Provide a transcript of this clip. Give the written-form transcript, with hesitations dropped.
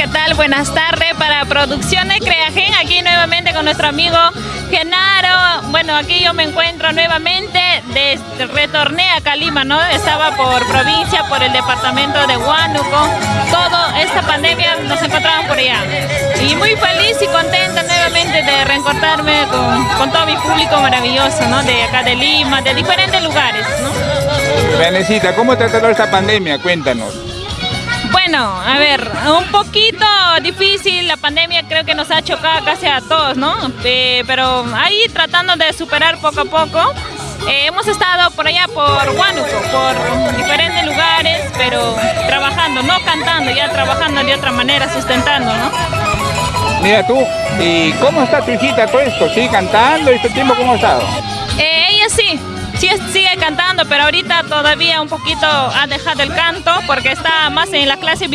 ¿qué tal? Buenas tardes para Producciones Creagen, aquí nuevamente con nuestro amigo Genaro. Bueno, aquí yo me encuentro nuevamente, retorné a Calima, ¿no? Estaba por provincia, por el departamento de Huánuco. Toda esta pandemia nos encontramos por allá. Y muy feliz y contenta nuevamente de reencontrarme con todo mi público maravilloso, ¿no? De acá de Lima, de diferentes lugares, ¿no? Renecita, ¿cómo te ha tratado esta pandemia? Cuéntanos. Bueno, a ver, un poquito difícil, la pandemia creo que nos ha chocado casi a todos, ¿no? Pero ahí tratando de superar poco a poco. Hemos estado por allá, por Huánuco, por diferentes lugares, pero trabajando, no cantando, ya trabajando de otra manera, sustentando, ¿no? Mira tú, ¿y cómo está tu hijita todo esto? ¿Sigue cantando este tiempo? ¿Cómo ha estado? Ella sí sigue cantando, pero ahorita todavía un poquito ha dejado el canto porque está más en la clase